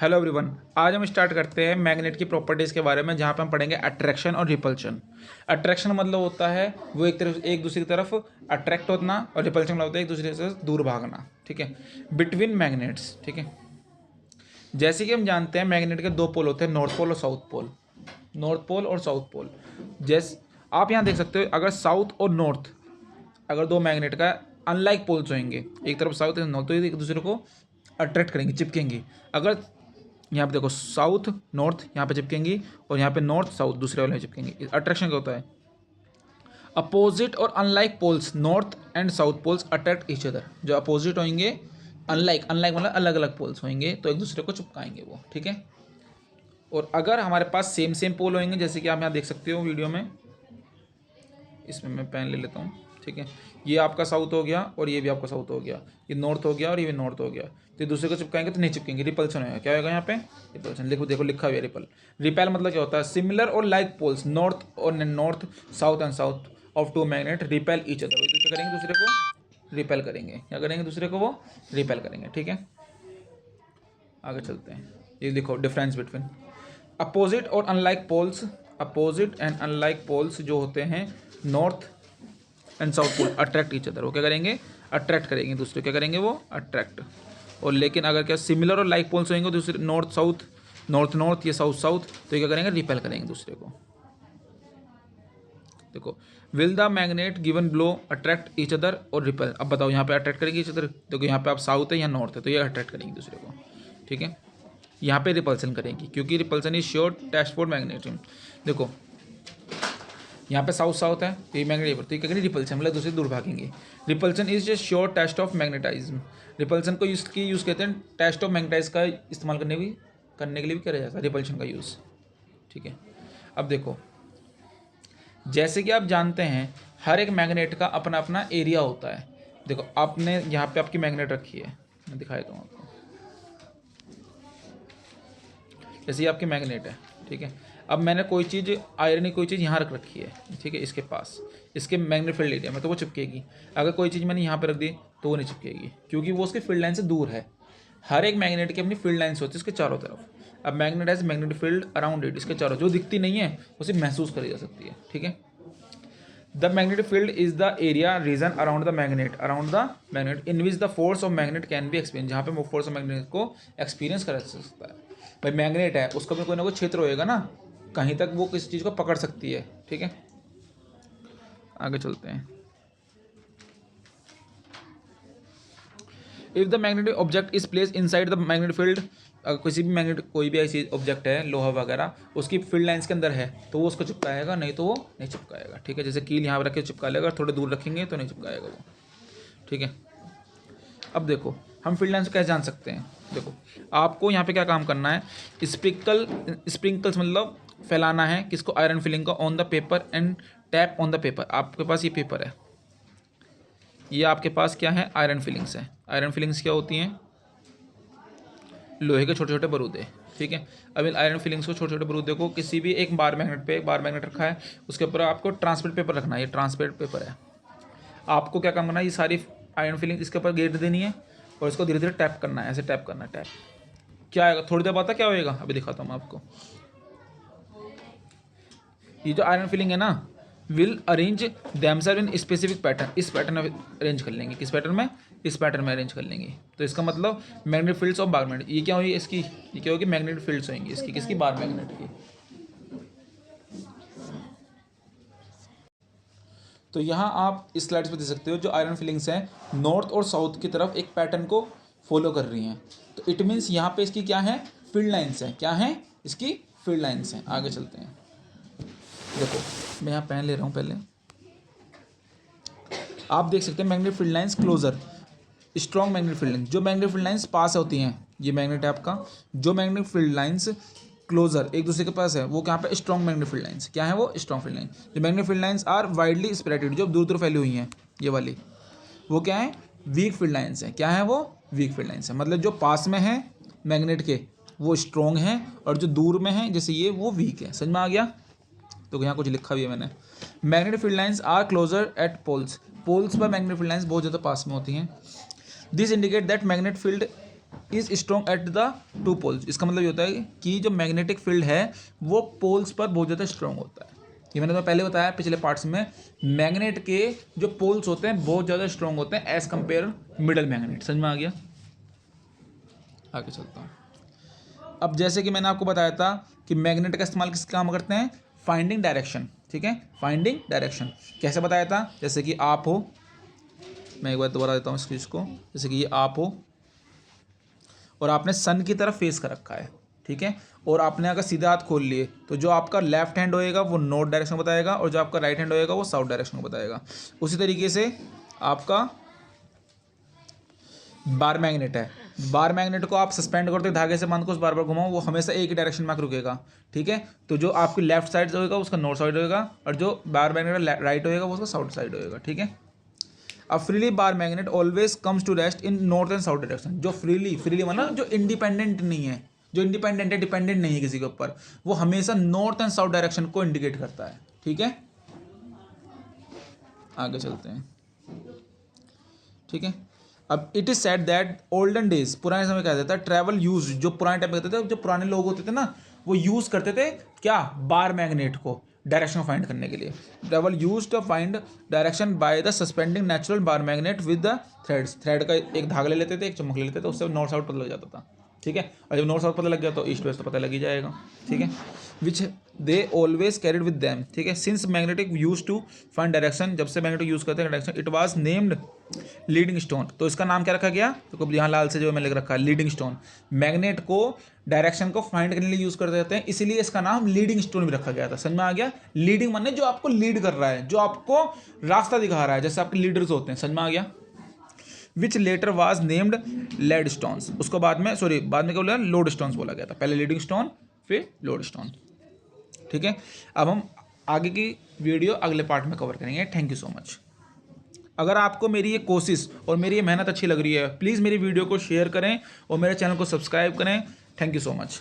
Hello everyone. आज हम start करते हैं मैग्नेट की प्रॉपर्टीज़ के बारे में, जहाँ पे हम पढ़ेंगे अट्रैक्शन और रिपल्शन। अट्रैक्शन मतलब होता है वो एक दूसरे की तरफ अट्रैक्ट होना, और रिपल्शन मतलब होता है एक दूसरे से दूर भागना। ठीक है, बिटवीन मैग्नेट्स। ठीक है, जैसे कि हम जानते हैं मैग्नेट के दो पोल होते हैं, नॉर्थ पोल और साउथ पोल। नॉर्थ पोल और साउथ पोल, जैसे आप यहाँ देख सकते हो, अगर साउथ और नॉर्थ, अगर दो मैग्नेट का अनलाइक पोल्स होंगे, एक तरफ साउथ एक नॉर्थ, तो ये एक दूसरे को अट्रैक्ट करेंगे, चिपकेंगी। अगर यहाँ पे देखो साउथ नॉर्थ यहाँ पे चिपकेंगी, और यहाँ पे नॉर्थ साउथ दूसरे वाले में चिपकेंगी। अट्रैक्शन क्या होता है? अपोजिट और unlike poles north and south poles attract each other. जो अपोजिट होंगे, अनलाइक अनलाइक मतलब अलग अलग पोल्स होंगे, तो एक दूसरे को चिपकाएंगे वो। ठीक है, और अगर हमारे पास सेम सेम पोल होंगे, जैसे कि आप यहाँ देख सकते हो वीडियो में, इसमें मैं पेन ले लेता हूँ। ठीक है, ये आपका साउथ हो गया और ये भी आपका साउथ हो गया, ये नॉर्थ हो गया और ये भी नॉर्थ हो गया, तो दूसरे को चिपकाएंगे तो नहीं चिपकेंगे, रिपल्सन होगा। क्या होगा यहाँ पे? रिपल्सन। देखो लिखा हुआ है रिपल। रिपेल मतलब क्या होता है? सिमिलर और लाइक पोल्स नॉर्थ और north, south and south of two magnet repel each other. दूसरे करेंगे, दूसरे को रिपेल करेंगे। क्या करेंगे? दूसरे को वो रिपेल करेंगे। ठीक है, आगे चलते हैं। ये देखो डिफरेंस बिटवीन अपोजिट और unlike poles. Opposite and unlike poles जो होते हैं north and south pole attract each other. वो क्या करेंगे? अट्रैक्ट करेंगे दूसरे। क्या करेंगे? वो अट्रैक्ट। और लेकिन अगर क्या सिमिलर और लाइक पोल्स होंगे, दूसरे नॉर्थ साउथ, नॉर्थ नॉर्थ, ये साउथ साउथ, तो ये क्या करेंगे? रिपेल करेंगे दूसरे को। देखो, will the magnet given below attract each other और रिपेल। अब बताओ यहाँ पे अट्रैक्ट करेंगे ईच अदर। देखो यहाँ पे आप साउथ है या नॉर्थ है, तो ये अट्रैक्ट करेंगे दूसरे को। ठीक है, यहाँ पे रिपल्सन करेंगी, क्योंकि repulsion is sure test for magnetism. देखो यहाँ पे साउथ साउथ है, तो ये मैग्नेट पर, तो ये क्या करेंगे? रिपल्सन मतलब दूसरे दूर भागेंगे। Repulsion is a sure test of magnetism. Repulsion को यूज़ कहते हैं टेस्ट ऑफ मैग्नेटाइज का इस्तेमाल करने के लिए भी किया जाता है रिपल्शन का यूज़। ठीक है, अब देखो, जैसे कि आप जानते हैं हर एक मैग्नेट का अपना अपना एरिया होता है। देखो आपने यहाँ पे आपकी मैग्नेट रखी है, मैं दिखा देता हूँ आपको। जैसे ये आपकी मैग्नेट है। ठीक है, अब मैंने कोई चीज़ आयरन की कोई चीज़ यहाँ रख रखी है। ठीक है, इसके पास, इसके मैग्नेट फील्ड एरिया में, तो वो चिपकेगी। अगर कोई चीज़ मैंने यहाँ पे रख दी तो वो नहीं चिपकेगी, क्योंकि वो उसके फील्ड लाइन से दूर है। हर एक मैग्नेट की अपनी फील्ड लाइन्स होती है इसके चारों तरफ। अब magnet has magnetic field around it, इसके चारों, जो दिखती नहीं है उसे महसूस करी जा सकती है। ठीक है, the magnetic field is the area region around the magnet in which the force of magnet can be experience. जहाँ पे वो फोर्स ऑफ मैग्नेट को एक्सपीरियंस करा जा सकता है। भाई मैग्नेट है, उसका भी कोई ना कोई क्षेत्र होएगा ना, कहीं तक वो किसी चीज़ को पकड़ सकती है। ठीक है, आगे चलते हैं। If the magnetic object is place inside the magnetic field, अगर किसी भी मैग्नेट, कोई भी ऐसी ऑब्जेक्ट है, लोहा वगैरह, उसकी फील्ड लाइन्स के अंदर है, तो वो उसको चिपकाएगा, नहीं तो वो नहीं चिपकाएगा। ठीक है, जैसे कील यहाँ पर रख के चिपका लेगा, थोड़े दूर रखेंगे तो नहीं चिपकाएगा वो। ठीक है, अब देखो हम फील्ड लाइन्स कैसे जान सकते हैं। देखो आपको यहाँ पे क्या काम करना है, स्प्रिंकल्स मतलब फैलाना है, किसको? आयरन फिलिंग को, on the paper and tap on the paper. आपके पास ये पेपर है, ये आपके पास क्या है? आयरन फिलिंग्स है। आयरन फिलिंग्स क्या होती हैं? लोहे के छोटे छोटे बरूदे। ठीक है, अब इन आयरन फिलिंग्स को, छोटे छोटे बरूदे को, किसी भी एक बार मैग्नेट पे, एक बार मैग्नेट रखा है, उसके ऊपर आपको ट्रांसपेरेंट पेपर रखना है। ये ट्रांसपेरेंट पेपर है। आपको क्या काम करना है? ये सारी आयरन फिलिंग इसके ऊपर गेट देनी है, और इसको धीरे धीरे टैप करना है, ऐसे टैप करना है। टैप क्या आएगा? थोड़ी देर बाद क्या होएगा, अभी दिखाता हूँ मैं आपको। ये जो आयरन फिलिंग है ना, will arrange themselves in specific pattern. इस पैटर्न में अरेंज कर लेंगे। किस पैटर्न में? इस पैटर्न में अरेंज कर लेंगे। तो इसका मतलब magnetic fields of bar magnet. ये क्या होगी इसकी? ये क्या होगी? मैग्नेटिक फील्ड्स होंगी इसकी, किसकी? बार मैग्नेट की। तो यहाँ आप इस स्लाइड्स पे देख सकते हो, जो आयरन फिलिंग्स हैं नॉर्थ और साउथ की तरफ एक पैटर्न को फॉलो कर रही हैं। तो इट मीन्स यहाँ पे इसकी क्या है? फील्ड लाइन्स हैं। क्या है? इसकी फील्ड लाइन्स हैं। आगे चलते हैं। देखो मैं यहाँ पेन ले रहा हूँ पहले। आप देख सकते हैं magnetic field lines closer, strong magnetic field lines. जो मैग्नेटिक फील्ड लाइन्स पास होती हैं, ये मैग्नेट है आपका, जो मैग्नेटिक फील्ड लाइन्स क्लोजर एक दूसरे के पास है, वो कहाँ पे? Strong magnetic field lines. क्या है वो? Strong field line. जो magnetic field lines are widely spreaded, जो दूर दूर फैली हुई हैं, ये वाली, वो क्या है? वीक फील्ड लाइन्स है। क्या है वो? वीक फील्ड लाइन्स है। मतलब जो पास में है मैग्नेट के वो स्ट्रॉन्ग है, और जो दूर में है जैसे ये, वो वीक है। समझ में आ गया? तो यहाँ कुछ लिखा भी है मैंने। Magnetic field lines are closer at poles. Poles पर मैग्नेटिक फील्ड लाइन्स बहुत ज़्यादा पास में होती हैं। This indicate that magnet field is strong at the two poles. इसका मतलब ये होता है कि जो मैग्नेटिक फील्ड है वो पोल्स पर बहुत ज़्यादा स्ट्रॉन्ग होता है। ये मैंने तो पहले बताया पिछले पार्ट्स में, मैग्नेट के जो पोल्स होते हैं बहुत ज़्यादा स्ट्रॉन्ग होते हैं एज कंपेयर मिडल मैग्नेट। समझ में आ गया? आगे चलता हूँ। अब जैसे कि मैंने आपको बताया था कि मैग्नेट का इस्तेमाल किस काम करते हैं, फाइंडिंग डायरेक्शन। ठीक है, फाइंडिंग डायरेक्शन कैसे बताया था, जैसे कि आप हो, मैं एक बार दोबारा देता हूँ इस चीज़ को, जैसे कि ये आप हो और आपने सन की तरफ फेस कर रखा है। ठीक है, और आपने अगर सीधे हाथ खोल लिए तो जो आपका लेफ्ट हैंड होएगा वो नॉर्थ डायरेक्शन को बताएगा और जो आपका राइट हैंड होएगा वो साउथ डायरेक्शन को बताएगा। उसी तरीके से आपका बार मैग्नेट है, बार मैग्नेट को आप सस्पेंड करते धागे से बांध को उस बार बार घुमाओ, वो हमेशा एक ही डायरेक्शन में रुकेगा। ठीक है, तो जो आपकी लेफ्ट साइड होगा उसका नॉर्थ साइड होगा और जो बार मैग्नेट राइट होएगा वो उसका साउथ साइड होएगा। ठीक है, अब freely bar magnet always comes to rest in north and south direction. जो फ्रीली मतलब जो इंडिपेंडेंट नहीं है, जो इंडिपेंडेंट है, डिपेंडेंट नहीं है किसी के ऊपर, वो हमेशा नॉर्थ एंड साउथ डायरेक्शन को इंडिकेट करता है। ठीक है, आगे चलते हैं। ठीक है, अब it is said that olden days, पुराने समय क्या कहता है, ट्रैवल यूज, जो पुराने टाइम में कहते थे, जो पुराने लोग होते थे ना वो यूज करते थे क्या, बार मैग्नेट को डायरेक्शन फाइंड करने के लिए। Travel use to find direction by the suspending natural bar magnet with the threads. Thread का एक धागा ले लेते थे, एक चमक ले लेते थे, उससे नॉर्थ साउथ पता लग जाता था। ठीक है, और जब नॉर्थ साउथ पता लग गया तो ईस्ट वेस्ट तो पता लग ही जाएगा। ठीक है, which they always carried with them. ठीक है, since magnetic use to find direction, जब से मैग्नेटिक यूज करते हैं direction, it was named leading stone. तो इसका नाम क्या रखा गया, तो यहाँ लाल से जो मैं लिख रखा है लीडिंग स्टोन। मैग्नेट को डायरेक्शन को फाइंड करने के लिए यूज करते रहते हैं, इसीलिए इसका नाम लीडिंग स्टोन भी रखा गया था। समझ में आ गया? लीडिंग माने जो आपको लीड कर रहा है, जो आपको रास्ता दिखा रहा है, जैसे आपके लीडर्स होते हैं। समझ में आ गया? Which later was named lead stones. उसको बाद में बाद में क्या बोला, लोड स्टोन्स बोला गया था। पहले लीडिंग स्टोन फिर लोड स्टोन। ठीक है, अब हम आगे की वीडियो अगले पार्ट में कवर करेंगे। Thank you so much. अगर आपको मेरी ये कोशिश और मेरी ये मेहनत अच्छी लग रही है, प्लीज़ मेरी वीडियो को शेयर करें और मेरे चैनल को सब्सक्राइब करें। Thank you so much.